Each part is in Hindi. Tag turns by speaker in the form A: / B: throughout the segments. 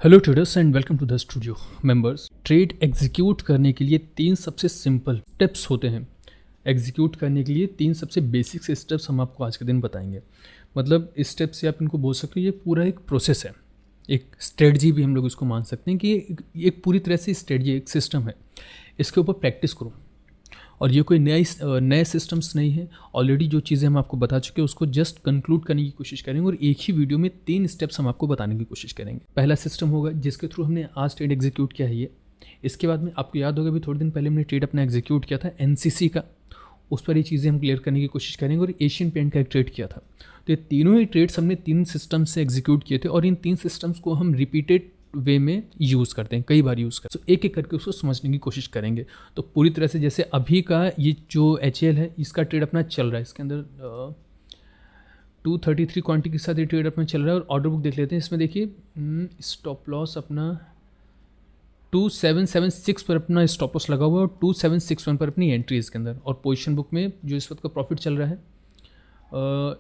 A: Hello traders and welcome to the studio members. Trade execute करने के लिए तीन सबसे सिंपल स्टेप्स होते हैं। एग्जीक्यूट करने के लिए तीन सबसे बेसिक से स्टेप्स हम आपको आज के दिन बताएंगे। मतलब इस स्टेप से आप इनको बोल सकते हो ये पूरा एक प्रोसेस है, एक स्ट्रेटजी भी हम लोग इसको मान सकते हैं कि एक पूरी तरह से स्ट्रेटजी, एक सिस्टम है। इसके ऊपर प्रैक्टिस करो और ये कोई नए सिस्टम्स नहीं है। ऑलरेडी जो चीज़ें हम आपको बता चुके हैं उसको जस्ट कंक्लूड करने की कोशिश करेंगे और एक ही वीडियो में तीन स्टेप्स हम आपको बताने की कोशिश करेंगे। पहला सिस्टम होगा जिसके थ्रू हमने आज ट्रेड एग्जीक्यूट किया है ये। इसके बाद में आपको याद होगा भी थोड़े दिन पहले हमने ट्रेड अपना एग्जीक्यूट किया था एनसीसी का, उस पर ये चीज़ें हम क्लियर करने की कोशिश करेंगे। और एशियन पेंट का एक ट्रेड किया था। तो ये तीनों ही ट्रेड्स हमने तीन सिस्टम्स से एग्जीक्यूट किए थे और इन तीन सिस्टम्स को हम रिपीटेड वे में यूज़ करते हैं, कई बार यूज़ करते हैं। तो एक एक करके उसको समझने की कोशिश करेंगे। तो पूरी तरह से जैसे अभी का ये जो HL है इसका ट्रेड अपना चल रहा है, इसके अंदर 233 क्वांटिटी के साथ ये ट्रेड अपना चल रहा है। और ऑर्डर बुक देख लेते हैं। इसमें देखिए स्टॉप लॉस अपना 2776 पर अपना स्टॉप लॉस लगा हुआ है और 2761 पर अपनी एंट्री इसके अंदर। और पोजीशन बुक में जो इस वक्त का प्रॉफिट चल रहा है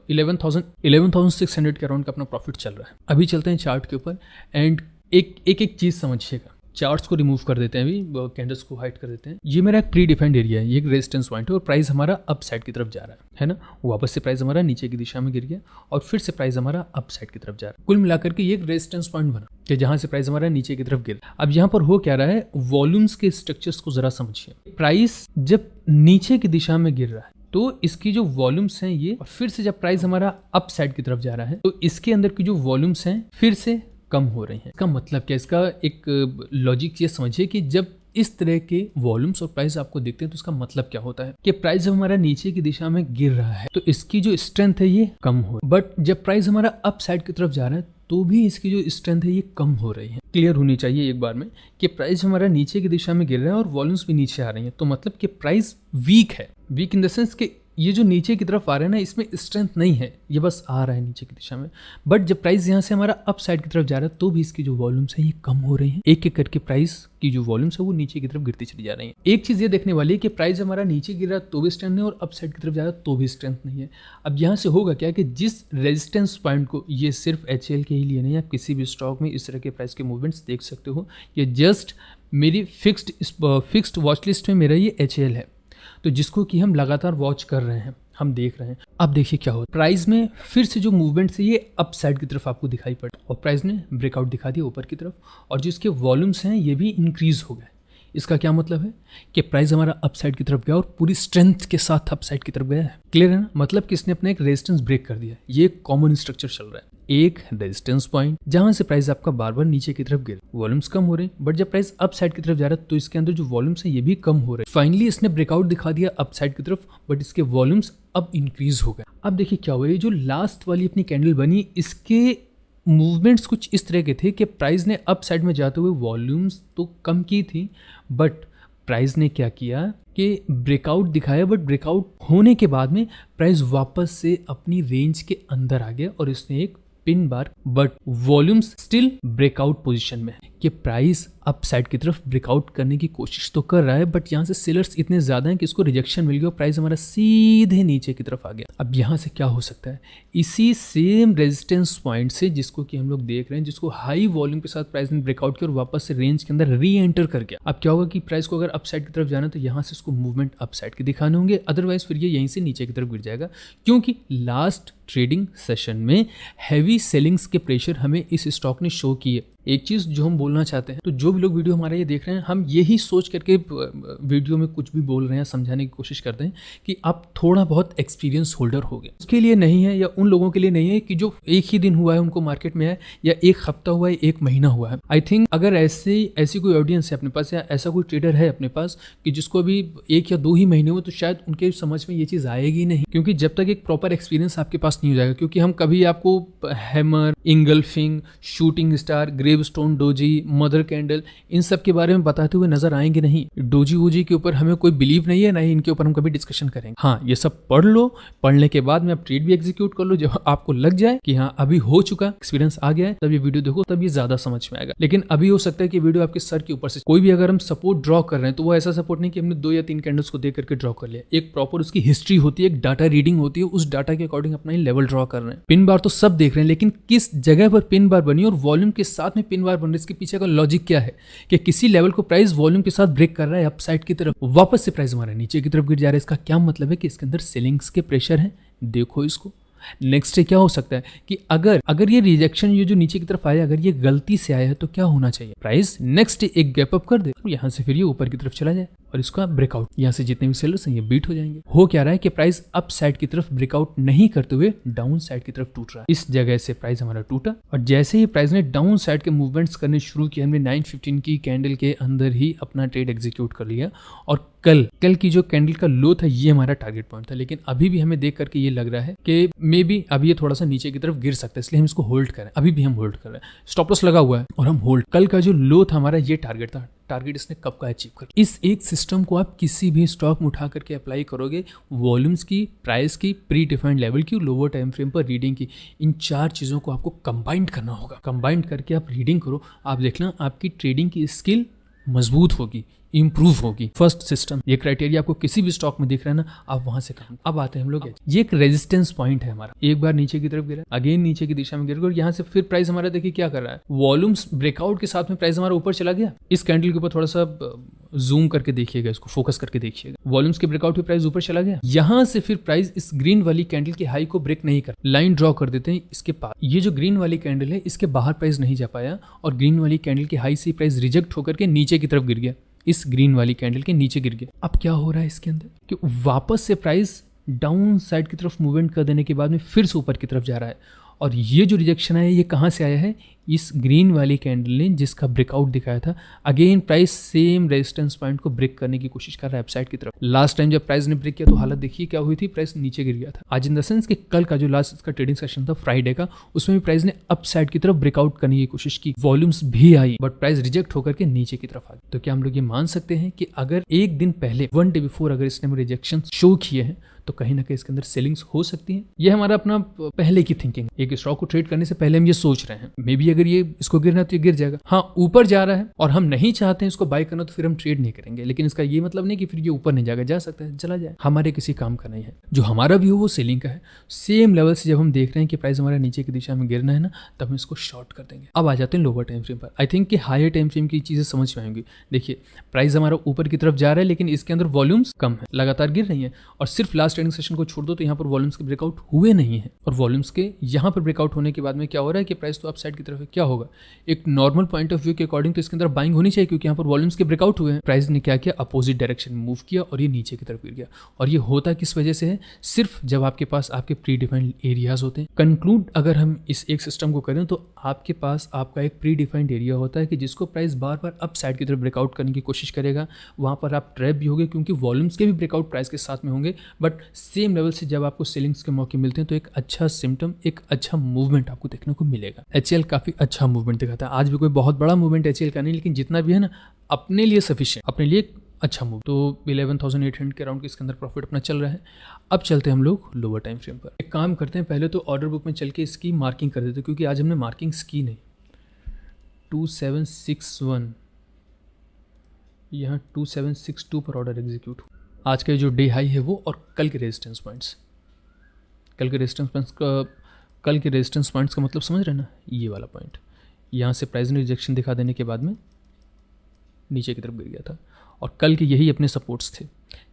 A: 11,600 के अराउंड का अपना प्रॉफिट चल रहा है। अभी चलते हैं चार्ट के ऊपर एंड एक चीज़ समझिएगा। चार्ट्स को रिमूव कर देते हैं, अभी कैंडल्स को हाइड कर देते हैं। ये मेरा एक प्री डिफाइंड एरिया है, ये एक रेजिस्टेंस पॉइंट है और प्राइस हमारा अप साइड की तरफ जा रहा है ना। वापस से प्राइस हमारा नीचे की दिशा में गिर गया और फिर से प्राइस हमारा अप साइड की तरफ जा रहा है। कुल मिलाकर के ये एक रेजिस्टेंस पॉइंट बना कि जहां से प्राइस हमारा नीचे की तरफ गिर। अब यहाँ पर हो क्या रहा है, वॉल्यूम्स के स्ट्रक्चर्स को जरा समझिए। प्राइस जब नीचे की दिशा में गिर रहा है तो इसकी जो वॉल्यूम्स हैं ये, फिर से जब प्राइस हमारा अप साइड की तरफ जा रहा है तो इसके अंदर की जो वॉल्यूम्स हैं फिर से कम हो रही हैं। इसका मतलब क्या, इसका एक लॉजिक ये समझिए कि जब इस तरह के वॉल्यूम्स और प्राइस आपको दिखते हैं तो इसका मतलब क्या होता है कि प्राइस जब हमारा नीचे की दिशा में गिर रहा है तो इसकी जो स्ट्रेंथ है ये कम हो, बट जब प्राइस हमारा अप साइड की तरफ जा रहा है तो भी इसकी जो स्ट्रेंथ है ये कम हो रही है। क्लियर होनी चाहिए एक बार में कि प्राइस हमारा नीचे की दिशा में गिर रहा है और वॉल्यूम्स भी नीचे आ रही हैं, तो मतलब कि प्राइस वीक है। वीक इन द सेंस कि ये जो नीचे की तरफ आ रहे हैं ना, इसमें स्ट्रेंथ नहीं है, ये बस आ रहा है नीचे की दिशा में। बट जब प्राइस यहाँ से हमारा अप साइड की तरफ जा रहा है तो भी इसकी जो वॉल्यूम्स हैं ये कम हो रही हैं। एक एक करके प्राइस की जो वॉल्यूम्स है वो नीचे की तरफ गिरती चली जा रही है। एक चीज़ ये देखने वाली है कि प्राइस हमारा नीचे गिर रहा है तो भी स्ट्रेंथ नहीं और अप साइड की तरफ जा रहा है तो भी स्ट्रेंथ नहीं है। अब यहाँ से होगा क्या कि जिस रेजिस्टेंस पॉइंट को, ये सिर्फ HL के ही लिए नहीं, आप किसी भी स्टॉक में इस तरह के प्राइस के मूवमेंट्स देख सकते हो। ये जस्ट मेरी फिक्स्ड वॉच लिस्ट में मेरा ये HL है, तो जिसको कि हम लगातार वॉच कर रहे हैं, हम देख रहे हैं। अब देखिए क्या होता है, प्राइस में फिर से जो मूवमेंट है ये अप साइड की तरफ आपको दिखाई पड़ा और प्राइस ने ब्रेकआउट दिखा दिया ऊपर की तरफ और जो इसके वॉल्यूम्स हैं ये भी इंक्रीज हो गए। इसका क्या मतलब है कि प्राइस हमारा अप साइड की तरफ गया और पूरी स्ट्रेंथ के साथ अप साइड की तरफ गया है। क्लियर है ना, मतलब कि इसने अपना एक रेजिस्टेंस ब्रेक कर दिया। ये कॉमन स्ट्रक्चर चल रहा है, एक रेजिस्टेंस पॉइंट जहां से प्राइस आपका बार बार नीचे की तरफ गिर, वॉल्यूम्स कम हो रहे हैं, बट जब प्राइस अप साइड की तरफ जा रहा है तो इसके अंदर जो वॉल्यूम्स है ये भी कम हो रहे हैं। फाइनली इसने ब्रेकआउट दिखा दिया अप साइड की तरफ, बट इसके वॉल्यूम्स अब इंक्रीज हो गए। अब देखिए क्या हुआ, ये जो लास्ट वाली अपनी कैंडल बनी इसके मूवमेंट्स कुछ इस तरह के थे कि प्राइस ने अप साइड में जाते हुए वॉल्यूम्स तो कम की थी, बट प्राइस ने क्या किया कि ब्रेकआउट दिखाया, बट ब्रेकआउट होने के बाद में प्राइस वापस से अपनी रेंज के अंदर आ गया और इसने एक pin bar, but volumes still breakout position में है कि प्राइस अप साइड की तरफ ब्रेकआउट करने की कोशिश तो कर रहा है, बट यहाँ से सेलर्स इतने ज़्यादा हैं कि इसको रिजेक्शन मिल गया और प्राइस हमारा सीधे नीचे की तरफ आ गया। अब यहाँ से क्या हो सकता है, इसी सेम रेजिस्टेंस पॉइंट से जिसको कि हम लोग देख रहे हैं, जिसको हाई वॉल्यूम के साथ प्राइस ने ब्रेकआउट किया और वापस से रेंज के अंदर री एंटर कर गया। अब क्या होगा कि प्राइस को अगर अप साइड की तरफ जाना तो यहाँ से इसको मूवमेंट अप साइड के दिखाने होंगे, अदरवाइज फिर ये यहीं से नीचे की तरफ गिर जाएगा। क्योंकि लास्ट ट्रेडिंग सेशन में हैवी सेलिंग्स के प्रेशर हमें इस स्टॉक ने शो किए। एक चीज़ जो हम बोलना चाहते हैं, तो जो भी लोग वीडियो हमारा ये देख रहे हैं, हम यही सोच करके वीडियो में कुछ भी बोल रहे हैं, समझाने की कोशिश करते हैं कि आप थोड़ा बहुत एक्सपीरियंस होल्डर हो गए। उसके लिए नहीं है या उन लोगों के लिए नहीं है कि जो एक ही दिन हुआ है उनको मार्केट में है, या एक हफ्ता हुआ है, एक महीना हुआ है। आई थिंक अगर ऐसी कोई ऑडियंस है अपने पास या ऐसा कोई ट्रेडर है अपने पास कि जिसको अभी 1 या 2 ही महीने हुए, तो शायद उनके समझ में ये चीज़ आएगी नहीं, क्योंकि जब तक एक प्रॉपर एक्सपीरियंस आपके पास नहीं हो जाएगा। क्योंकि हम कभी आपको hammer, engulfing, shooting star, gravestone doji, mother candle, इन सब के बारे में बताते हुए नजर आएंगे नहीं। डोजी वोजी के ऊपर हमें कोई बिलीव नहीं है, ना ही इनके ऊपर हम कभी डिस्कशन करेंगे। हाँ, ये सब पढ़ लो, पढ़ने के बाद में आप ट्रेड भी एग्जीक्यूट कर लो। जब आपको लग जाए कि हाँ अभी हो चुका, एक्सपीरियंस आ गया है, तब ये वीडियो देखो, तब ये ज्यादा समझ में आएगा। लेकिन अभी हो सकता है कि वीडियो आपके सर के ऊपर से कोई भी अगर हम सपोर्ट ड्रॉ कर रहे हैं तो वो ऐसा सपोर्ट नहीं कि हमने 2 या 3 कैंडल्स को देख करके ड्रॉ कर लिया। एक प्रॉपर उसकी हिस्ट्री होती है, एक डाटा रीडिंग होती है, उस डाटा के अकॉर्डिंग अपना ही लेवल ड्रॉ कर रहे हैं। पिन बार तो सब देख रहे हैं, लेकिन किस जगह पर पिन बार बनी और वॉल्यूम के साथ में पिन बार बन रही है, इसके पीछे का लॉजिक क्या है कि किसी लेवल को प्राइस वॉल्यूम के साथ ब्रेक कर रहा है अपसाइड की तरफ, वापस से प्राइस हमारा नीचे की तरफ गिर जा रहा है। इसका क्या मतलब है कि इसके अंदर सेलिंग्स के प्रेशर है। देखो इसको। नेक्स्ट क्या हो सकता है कि अगर ये रिजेक्शन, ये जो नीचे की तरफ आया, अगर ये गलती से आया है तो क्या होना चाहिए, प्राइस नेक्स्ट एक गैप अप कर दे, यहां से फिर ये ऊपर की तरफ चला जाए और इसका ब्रेकआउट, यहां से जितने भी सेलर्स हैं ये बीट हो जाएंगे। हो क्या रहा है कि प्राइस अप साइड की तरफ ब्रेकआउट नहीं करते हुए डाउन साइड की तरफ टूट रहा है। इस जगह से प्राइस हमारा टूटा और जैसे ही प्राइस ने डाउन साइड के मूवमेंट्स करने शुरू किए, हमने 915 की कैंडल के अंदर ही अपना ट्रेड एग्जीक्यूट कर लिया। और कल की जो कैंडल का लो था ये हमारा टारगेट पॉइंट था, लेकिन अभी भी हमें देख करके ये लग रहा है कि मे बी अभी ये थोड़ा सा नीचे की तरफ गिर सकता है, इसलिए हम इसको होल्ड करें। अभी भी हम होल्ड कर रहे हैं, स्टॉप लॉस लगा हुआ है और हम होल्ड। कल का जो लो था हमारा ये टारगेट था, टारगेट इसने कब का अचीव कर। इस एक सिस्टम को आप किसी भी स्टॉक में उठा करके अप्लाई करोगे, वॉल्यूम्स की, प्राइस की, प्री डिफाइंड लेवल की, लोअर टाइम फ्रेम पर रीडिंग की, इन 4 चीजों को आपको कंबाइंड करना होगा। कंबाइंड करके आप रीडिंग करो, आप देखना आपकी ट्रेडिंग की स्किल मजबूत होगी, इंप्रूव होगी। फर्स्ट सिस्टम, ये क्राइटेरिया आपको किसी भी स्टॉक में दिख रहा है ना, आप वहां से काम। अब आते हैं हम लोग, ये एक रेजिस्टेंस पॉइंट है हमारा। एक बार नीचे की तरफ गिरा, अगेन नीचे की दिशा में गिर गया और यहाँ से फिर प्राइस हमारा देखिए क्या कर रहा है, वॉल्यूम्स ब्रेकआउट के साथ में प्राइस हमारा ऊपर चला गया। इस कैंडल के ऊपर थोड़ा सा जूम करके देखिएगा, इसको फोकस करके देखिएगा, वॉल्यूम्स के ब्रेकआउट पे प्राइस ऊपर चला गया। यहाँ से फिर प्राइस इस ग्रीन वाली कैंडल की हाई को ब्रेक नहीं कर, लाइन ड्रॉ कर देते हैं इसके पास। ये जो ग्रीन वाली कैंडल है इसके बाहर प्राइस नहीं जा पाया और ग्रीन वाली कैंडल की हाई से प्राइस रिजेक्ट होकर के नीचे की तरफ गिर गया, इस ग्रीन वाली कैंडल के नीचे गिर गया। अब क्या हो रहा है इसके अंदर कि वापस से प्राइस डाउन साइड की तरफ मूवमेंट कर देने के बाद में फिर से ऊपर की तरफ जा रहा है। और ये जो रिजेक्शन है ये कहाँ से आया है, इस ग्रीन वाली कैंडल ने जिसका ब्रेकआउट दिखाया था। Again price same resistance point को ब्रेक करने की कोशिश कर रहा है अपसाइड की तरफ। लास्ट टाइम जब प्राइस ने ब्रेक किया तो हालत देखिए क्या हुई थी, प्राइस नीचे गिर गया था। आज इन द सेंस कि कल का जो लास्ट इसका ट्रेडिंग सेशन था फ्राइडे का, उसमें भी प्राइस ने अपसाइड की तरफ ब्रेकआउट करने की कोशिश की, वॉल्यूम्स भी आई, बट प्राइस रिजेक्ट होकर के नीचे की तरफ आ गई। तो क्या हम लोग ये मान सकते हैं कि अगर एक दिन पहले, 1 डे बिफोर अगर इसने रिजेक्शन शो किए हैं तो कहीं ना कहीं इसके अंदर सेलिंग्स हो सकती है। ये हमारा अपना पहले की थिंकिंग, एक स्टॉक को ट्रेड करने से पहले हम ये सोच रहे हैं मे बी अगर ये इसको गिरना तो ये गिर जाएगा। हाँ, ऊपर जा रहा है और हम नहीं चाहते हैं इसको बाय करना तो फिर हम ट्रेड नहीं करेंगे, लेकिन इसका ये मतलब नहीं कि फिर ये ऊपर नहीं जाएगा, जा सकता है, चला जाए, हमारे किसी काम का नहीं है। जो हमारा व्यू वो सेलिंग का है। सेम लेवल से जब हम देख रहे हैं कि प्राइस हमारा नीचे की दिशा में गिरना है ना, तब हम इसको शॉर्ट कर देंगे। अब आ जाते हैं लोअर टाइम फ्रेम पर। आई थिंक कि हायर टाइम फ्रेम की चीजें समझ में आएंगी। देखिए प्राइस हमारा ऊपर की तरफ जा रहा है, लेकिन इसके अंदर वॉल्यूम्स कम है, लगातार गिर रही है और सिर्फ लास्ट ट्रेडिंग सेशन को छोड़ दो तो यहाँ पर वॉल्यूम्स के ब्रेकआउट हुए नहीं है। और वॉल्यूम्स के यहाँ पर ब्रेकआउट होने के बाद में क्या हो रहा है कि प्राइस तो अपसाइड की तरफ है। क्या होगा, एक नॉर्मल पॉइंट ऑफ व्यू के अकॉर्डिंग तो इसके अंदर बाइंग होनी चाहिए, क्योंकि यहाँ पर वॉल्यूम्स के ब्रेकआउट हुए हैं। प्राइस ने क्या किया, अपोजिट डायरेक्शन में मूव किया और ये नीचे की तरफ गिर गया। और ये होता किस वजह से है, सिर्फ जब आपके पास आपके प्री डिफाइंड एरियाज होते हैं। कंक्लूड अगर हम इस एक सिस्टम को करें तो आपके पास आपका एक प्री डिफाइंड एरिया होता है कि जिसको प्राइस बार बार अप साइड की तरफ ब्रेकआउट करने की कोशिश करेगा। वहाँ पर आप ट्रैप भी होगे क्योंकि वॉल्यूम्स के भी ब्रेकआउट प्राइस के साथ में होंगे, बट सेम लेवल से जब आपको सेलिंग्स के मौके मिलते हैं तो एक अच्छा सिम्टम, एक अच्छा मूवमेंट आपको देखने को मिलेगा। एचएल काफी अच्छा मूवमेंट दिखाता है। आज भी कोई बहुत बड़ा मूवमेंट एचएल का नहीं, लेकिन जितना भी है ना अपने लिए सफिशिएंट, अपने लिए अच्छा मूव। तो 11,800 के अराउंड इसके अंदर प्रॉफिट अपना चल रहा है। अब चलते हैं हम लोग लोअर टाइम फ्रेम पर। एक काम करते हैं, पहले तो ऑर्डर बुक में चल के इसकी मार्किंग कर देते हैं, क्योंकि आज हमने मार्किंग्स की नहीं। 2761 यहाँ 2762 पर ऑर्डर एग्जीक्यूट हुआ। आज का जो डे हाई है वो, और कल के रेजिस्टेंस पॉइंट्स, कल के रेजिस्टेंस पॉइंट्स का मतलब समझ रहे ना, ये वाला पॉइंट। यहाँ से प्राइस ने रिजेक्शन दिखा देने के बाद में नीचे की तरफ गिर गया था, और कल के यही अपने सपोर्ट्स थे।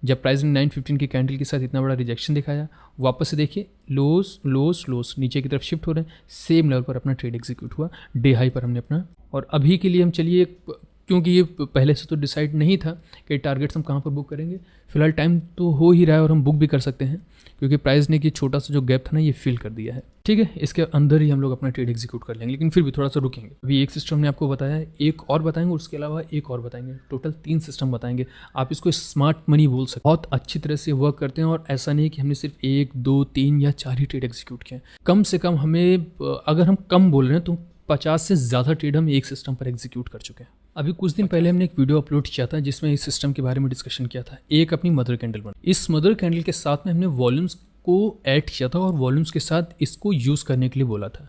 A: जब प्राइस ने 915 की कैंडल के साथ इतना बड़ा रिजेक्शन दिखाया, वापस से देखिए लोस नीचे की तरफ शिफ्ट हो रहे हैं। सेम लेवल पर अपना ट्रेड एग्जीक्यूट हुआ, डे हाई पर हमने अपना। और अभी के लिए हम चलिए, क्योंकि ये पहले से तो डिसाइड नहीं था कि टारगेट्स हम कहाँ पर बुक करेंगे, फिलहाल टाइम तो हो ही रहा है और हम बुक भी कर सकते हैं, क्योंकि प्राइस ने कि छोटा सा जो गैप था ना ये फिल कर दिया है। ठीक है, इसके अंदर ही हम लोग अपना ट्रेड एग्जीक्यूट कर लेंगे, लेकिन फिर भी थोड़ा सा रुकेंगे। अभी एक सिस्टम ने आपको बताया है, एक और बताएंगे, उसके अलावा एक और बताएंगे, टोटल 3 सिस्टम बताएंगे। आप इसको स्मार्ट मनी बोल सकते, बहुत अच्छी तरह से वर्क करते हैं। और ऐसा नहीं है कि हमने सिर्फ 1, 2, 3 या 4 ही ट्रेड एग्जीक्यूट किए। कम से कम हमें, अगर हम कम बोल रहे हैं तो 50 से ज़्यादा ट्रेड हम एक सिस्टम पर एग्जीक्यूट कर चुके हैं। अभी कुछ दिन पहले हमने एक वीडियो अपलोड किया था जिसमें इस सिस्टम के बारे में डिस्कशन किया था। एक अपनी मदर कैंडल बना, इस मदर कैंडल के साथ में हमने वॉल्यूम्स को ऐड किया था और वॉल्यूम्स के साथ इसको यूज़ करने के लिए बोला था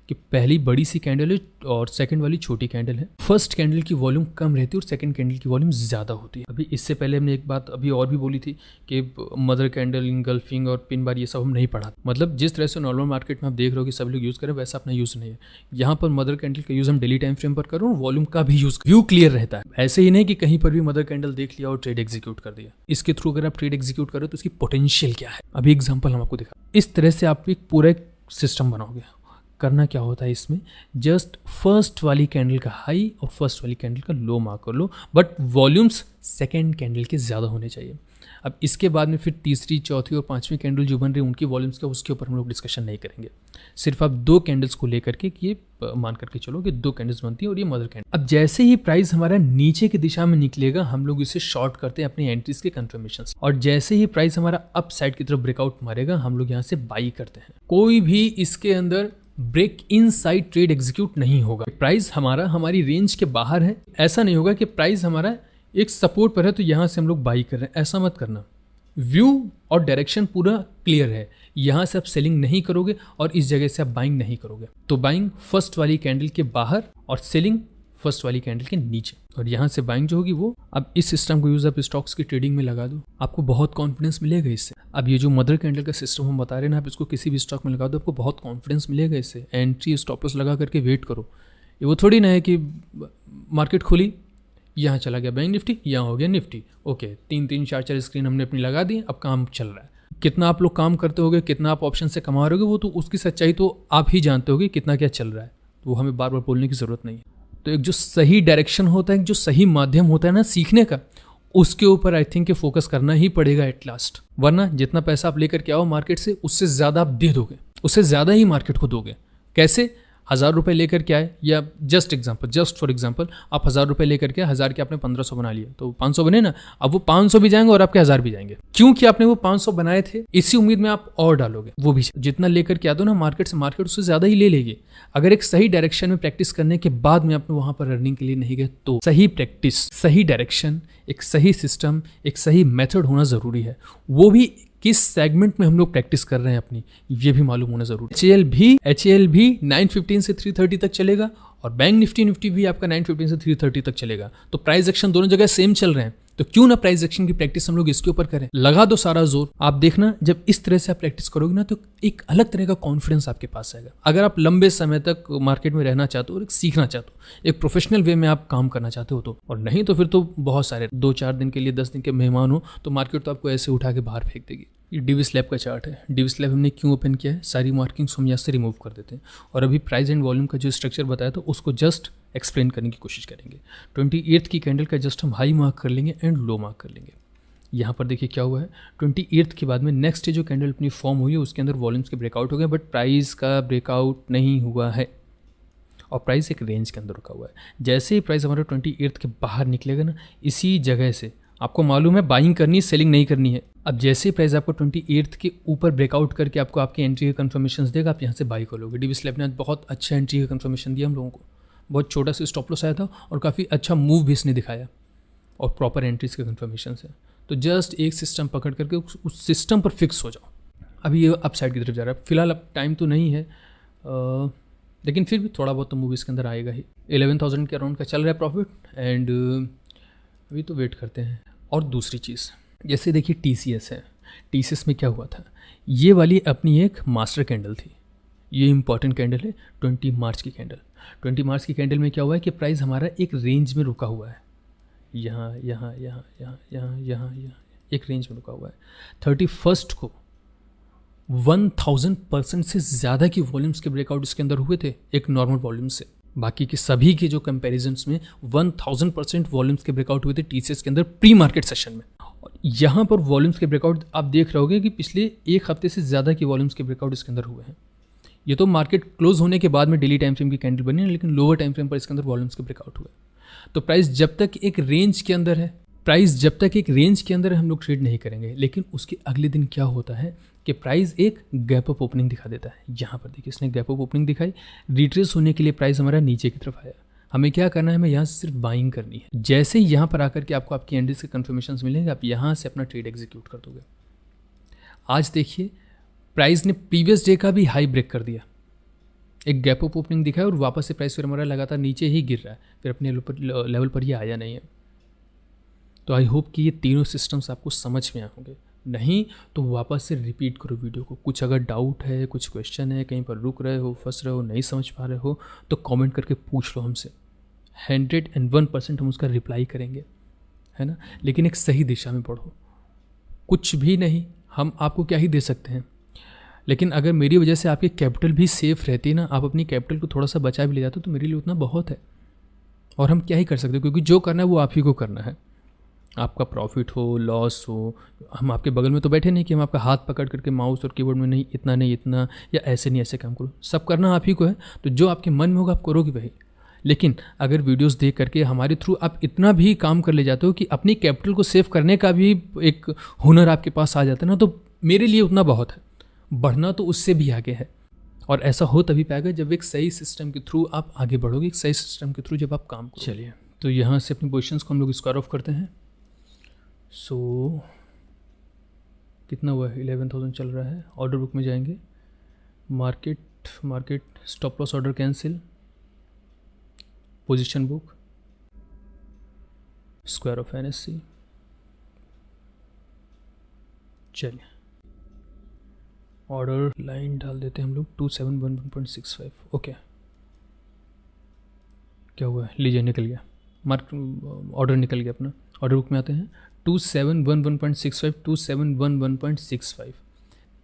A: कि पहली बड़ी सी कैंडल है और सेकंड वाली छोटी कैंडल है। फर्स्ट कैंडल की वॉल्यूम कम रहती है और सेकंड कैंडल की वॉल्यूम ज़्यादा होती है। अभी इससे पहले हमने एक बात अभी और भी बोली थी कि मदर कैंडल, इंगल्फिंग और पिन बार ये सब हम नहीं पढ़ा। मतलब जिस तरह से नॉर्मल मार्केट में आप देख रहे हो कि सब लोग यूज़ करें, वैसा अपना यूज़ नहीं है। यहाँ पर मदर कैंडल का यूज़ हम डेली टाइम फ्रेम पर करो और वॉल्यूम का भी यूज़, व्यू क्लियर रहता है। ऐसे ही नहीं कि कहीं पर भी मदर कैंडल देख लिया और ट्रेड एग्जीक्यूट कर दिया। इसके थ्रू अगर आप ट्रेड एग्जीक्यूट करो तो इसकी पोटेंशियल क्या है, अभी एग्जाम्पल हम आपको दिखा। इस तरह से आप एक पूरा सिस्टम बनाओगे। करना क्या होता है इसमें, जस्ट फर्स्ट वाली कैंडल का हाई और फर्स्ट वाली कैंडल का लो मार्क कर लो, बट वॉल्यूम्स सेकेंड कैंडल के ज़्यादा होने चाहिए। अब इसके बाद में फिर तीसरी, चौथी और पांचवी कैंडल जो बन रही है उनकी वॉल्यूम्स का, उसके ऊपर हम लोग डिस्कशन नहीं करेंगे। सिर्फ आप दो कैंडल्स को लेकर के ये मान करके चलो कि दो कैंडल्स बनती है और ये मदर कैंडल। अब जैसे ही प्राइस हमारा नीचे की दिशा में निकलेगा हम लोग इसे शॉर्ट करते हैं अपनी एंट्रीज के कंफर्मेशन, और जैसे ही प्राइस हमारा अप साइड की तरफ ब्रेकआउट मारेगा हम लोग यहाँ से बाई करते हैं। कोई भी इसके अंदर break inside trade execute नहीं होगा। प्राइस हमारा हमारी रेंज के बाहर है, ऐसा नहीं होगा कि प्राइस हमारा एक सपोर्ट पर है तो यहाँ से हम लोग बाई कर रहे हैं, ऐसा मत करना। व्यू और डायरेक्शन पूरा क्लियर है, यहाँ से आप सेलिंग नहीं करोगे और इस जगह से आप बाइंग नहीं करोगे। तो बाइंग फर्स्ट वाली कैंडल के बाहर और सेलिंग फर्स्ट वाली कैंडल के नीचे, और यहाँ से बाइंग जो होगी वो। अब इस सिस्टम को यूज आप स्टॉक्स की ट्रेडिंग में लगा दो, आपको बहुत कॉन्फिडेंस मिलेगा इससे। अब ये जो मदर कैंडल का सिस्टम हम बता रहे हैं ना, आप इसको किसी भी स्टॉक में लगा दो, आपको बहुत कॉन्फिडेंस मिलेगा इससे। एंट्री स्टॉप लॉस लगा करके वेट करो। ये वो थोड़ी ना है कि मार्केट खुली, यहाँ चला गया बैंक निफ्टी, यहाँ हो गया निफ्टी, ओके 3-3, 4-4 स्क्रीन हमने अपनी लगा दी, अब काम चल रहा है। कितना आप लोग काम करते होगे, कितना आप ऑप्शन से कमा रहे हो, वो तो उसकी सच्चाई तो आप ही जानते होगे कितना क्या चल रहा है, वो हमें बार बार बोलने की ज़रूरत नहीं है। तो एक जो सही डायरेक्शन होता है, जो सही माध्यम होता है ना सीखने का, उसके ऊपर आई थिंक फोकस करना ही पड़ेगा एट लास्ट। वरना जितना पैसा आप लेकर के आओ मार्केट से, उससे ज़्यादा आप दे दोगे, उससे ज़्यादा ही मार्केट को दोगे। कैसे? 1000 रुपये लेकर के आए, या जस्ट फॉर एग्जाम्पल आप 1000 रुपये लेकर के 1000 के आपने 1500 बना लिया, तो 500 बने ना। अब वो 500 भी जाएंगे और आपके 1000 भी जाएंगे, क्योंकि आपने वो 500 बनाए थे, इसी उम्मीद में आप और डालोगे। वो भी जितना लेकर के आ दो ना मार्केट से, मार्केट उससे ज़्यादा ही ले लेगी। अगर एक सही डायरेक्शन में प्रैक्टिस करने के बाद में आपने वहाँ पर अर्निंग के लिए नहीं गए, तो सही प्रैक्टिस, सही डायरेक्शन, एक सही सिस्टम, एक सही मेथड होना ज़रूरी है। वो भी किस सेगमेंट में हम लोग प्रैक्टिस कर रहे हैं अपनी, ये भी मालूम होना जरूरी है। HAL भी 915 से 330 तक चलेगा और बैंक निफ्टी भी आपका 915 से 330 तक चलेगा। तो प्राइस एक्शन दोनों जगह सेम चल रहे हैं, तो क्यों ना प्राइस एक्शन की प्रैक्टिस हम लोग इसके ऊपर करें। लगा दो सारा जोर। आप देखना, जब इस तरह से आप प्रैक्टिस करोगे ना, तो एक अलग तरह का कॉन्फिडेंस आपके पास आएगा। अगर आप लंबे समय तक मार्केट में रहना चाहते हो और सीखना चाहते हो, एक प्रोफेशनल वे में आप काम करना चाहते हो तो, और नहीं तो फिर तो बहुत सारे 2-4 दिन के लिए, 10 दिन के मेहमान हो तो मार्केट तो आपको ऐसे उठा के बाहर फेंक देगी। ये DV स्लैब का चार्ट है। DV स्लैब हमने क्यों ओपन किया है, सारी मार्किंग्स हम यहाँ से रिमूव कर देते हैं और अभी प्राइस एंड वॉल्यूम का जो स्ट्रक्चर बताया था उसको जस्ट एक्सप्लेन करने की कोशिश करेंगे। 28th की कैंडल का जस्ट हम हाई मार्क कर लेंगे एंड लो मार्क कर लेंगे। यहाँ पर देखिए क्या हुआ है, 28th के बाद में नेक्स्ट जो कैंडल अपनी फॉर्म हुई है उसके अंदर वॉल्यूम्स के ब्रेकआउट हो गए, बट प्राइस का ब्रेकआउट नहीं हुआ है और प्राइस एक रेंज के अंदर रुका हुआ है। जैसे ही प्राइस हमारा 28th के बाहर निकलेगा ना, इसी जगह से आपको मालूम है बाइंग करनी है, सेलिंग नहीं करनी है। अब जैसे ही प्राइस आपको 28th के ऊपर ब्रेकआउट करके आपको आपकी एंट्री के कंफर्मेशन देगा, आप यहाँ से बाई कर लोगे। DV स्लैब ने आज बहुत अच्छा एंट्री का कंफर्मेशन दिया हम लोगों को, बहुत छोटा सा स्टॉप लॉस आया था और काफ़ी अच्छा मूव भी इसने दिखाया और प्रॉपर एंट्रीज के कंफर्मेशन से। तो जस्ट एक सिस्टम पकड़ करके उस सिस्टम पर फिक्स हो जाओ। अभी ये अप साइड की तरफ जा रहा है, फिलहाल अब टाइम तो नहीं है, लेकिन फिर भी थोड़ा बहुत तो मूव इसके अंदर आएगा ही। 11,000 के अराउंड का चल रहा है प्रॉफिट, एंड अभी तो वेट करते हैं। और दूसरी चीज़, जैसे देखिए TCS है। TCS में क्या हुआ था, ये वाली अपनी एक मास्टर कैंडल थी, ये इंपॉर्टेंट कैंडल है, 20 मार्च की कैंडल। 20 मार्च की कैंडल में क्या हुआ है कि प्राइस हमारा एक रेंज में रुका हुआ है, यहाँ एक रेंज में रुका हुआ है। 31st को 1000% से ज़्यादा की वॉल्यूम्स के ब्रेकआउट इसके अंदर हुए थे एक नॉर्मल वॉल्यूम से। बाकी के सभी के जो कंपैरिजन्स में 1000% वॉल्यूम्स के ब्रेकआउट हुए थे TCS के अंदर प्री मार्केट सेशन में। और यहाँ पर वॉल्यूम्स के ब्रेकआउट आप देख रहे होगे कि पिछले एक हफ्ते से ज़्यादा की वॉल्यूम्स के ब्रेकआउट इसके अंदर हुए हैं। ये तो मार्केट क्लोज होने के बाद में डेली टाइम फ्रेम की कैंडल बनी है, लेकिन लोअर टाइम फ्रेम पर इसके अंदर वॉल्यूम्स के ब्रेकआउट हुए। तो प्राइस जब तक एक रेंज के अंदर है, हम लोग ट्रेड नहीं करेंगे। लेकिन उसके अगले दिन क्या होता है कि प्राइस एक गैप अप ओपनिंग दिखा देता है। यहाँ पर देखिए इसने गैप अप ओपनिंग दिखाई, रिट्रेस होने के लिए प्राइस हमारा नीचे की तरफ आया। हमें क्या करना है, हमें यहाँ से सिर्फ बाइंग करनी है। जैसे ही यहाँ पर आकर के आपको आपकी एंट्रीज के कन्फर्मेशन मिलेंगे, आप यहाँ से अपना ट्रेड एग्जीक्यूट कर दोगे। आज देखिए प्राइस ने प्रीवियस डे का भी हाई ब्रेक कर दिया, एक गैप अप ओपनिंग दिखा है और वापस से प्राइस फिर हमारा लगातार नीचे ही गिर रहा है, फिर अपने लेवल पर ये आया नहीं है। तो आई होप कि ये तीनों सिस्टम्स आपको समझ में आएंगे। नहीं तो वापस से रिपीट करो वीडियो को। कुछ अगर डाउट है, कुछ क्वेश्चन है, कहीं पर रुक रहे हो, फंस रहे हो, नहीं समझ पा रहे हो, तो कमेंट करके पूछ लो हमसे। 101% हम उसका रिप्लाई करेंगे, है ना। लेकिन एक सही दिशा में बढ़ो। कुछ भी नहीं, हम आपको क्या ही दे सकते हैं, लेकिन अगर मेरी वजह से आपकी कैपिटल भी सेफ रहती ना, आप अपनी कैपिटल को थोड़ा सा बचा भी ले जाते हो, तो मेरे लिए उतना बहुत है। और हम क्या ही कर सकते हैं, क्योंकि जो करना है वो आप ही को करना है। आपका प्रॉफिट हो, लॉस हो, हम आपके बगल में तो बैठे नहीं कि हम आपका हाथ पकड़ करके माउस और कीबोर्ड में नहीं इतना या ऐसे नहीं ऐसे काम करो। सब करना आप ही को है। तो जो आपके मन में होगा आप करोगे वही। लेकिन अगर वीडियोस देख करके हमारे थ्रू आप इतना भी काम कर ले जाते हो कि अपनी कैपिटल को सेव करने का भी एक हुनर आपके पास आ जाता है ना, तो मेरे लिए उतना बहुत है। बढ़ना तो उससे भी आगे है, और ऐसा हो तभी पाएगा जब एक सही सिस्टम के थ्रू आप आगे बढ़ोगे, एक सही सिस्टम के थ्रू जब आप काम करोगे। चलिए, तो यहाँ से अपनी पोजीशंस को हम लोग स्क्वायर ऑफ करते हैं। सो कितना हुआ है, 11,000 चल रहा है। ऑर्डर बुक में जाएंगे, market stop loss order cancel, position book, square of NSE। चलिए ऑर्डर लाइन डाल देते हैं हम लोग 2711.65। ओके, क्या हुआ है, लीजिए निकल गया, ऑर्डर निकल गया अपना। ऑर्डर बुक में आते हैं 2711.65, 2711.65,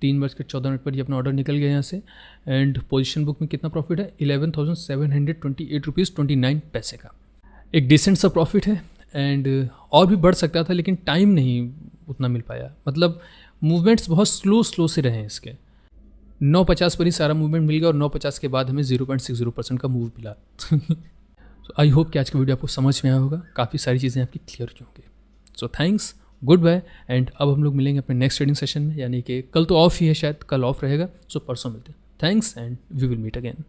A: 3:14 पर ये अपना ऑर्डर निकल गया यहाँ से। एंड पोजीशन बुक में कितना प्रॉफिट है, 11,728 रुपीज़ 29 पैसे का। एक डिसेंट सा प्रॉफिट है। एंड और भी बढ़ सकता था, लेकिन टाइम नहीं उतना मिल पाया। मतलब मूवमेंट्स बहुत स्लो से रहे हैं इसके। 9.50 पर ही सारा मूवमेंट मिल गया, और 9.50 के बाद हमें 0.60% का मूव मिला। सो आई होप कि आज का वीडियो आपको समझ में आया होगा, काफ़ी सारी चीज़ें आपकी क्लियर हो होंगी। So thanks, goodbye. And अब हम लोग मिलेंगे अपने नेक्स्ट ट्रेडिंग सेशन में, यानी कि कल तो ऑफ ही है, शायद कल ऑफ रहेगा, सो परसों मिलते हैं। Thanks and we will meet again.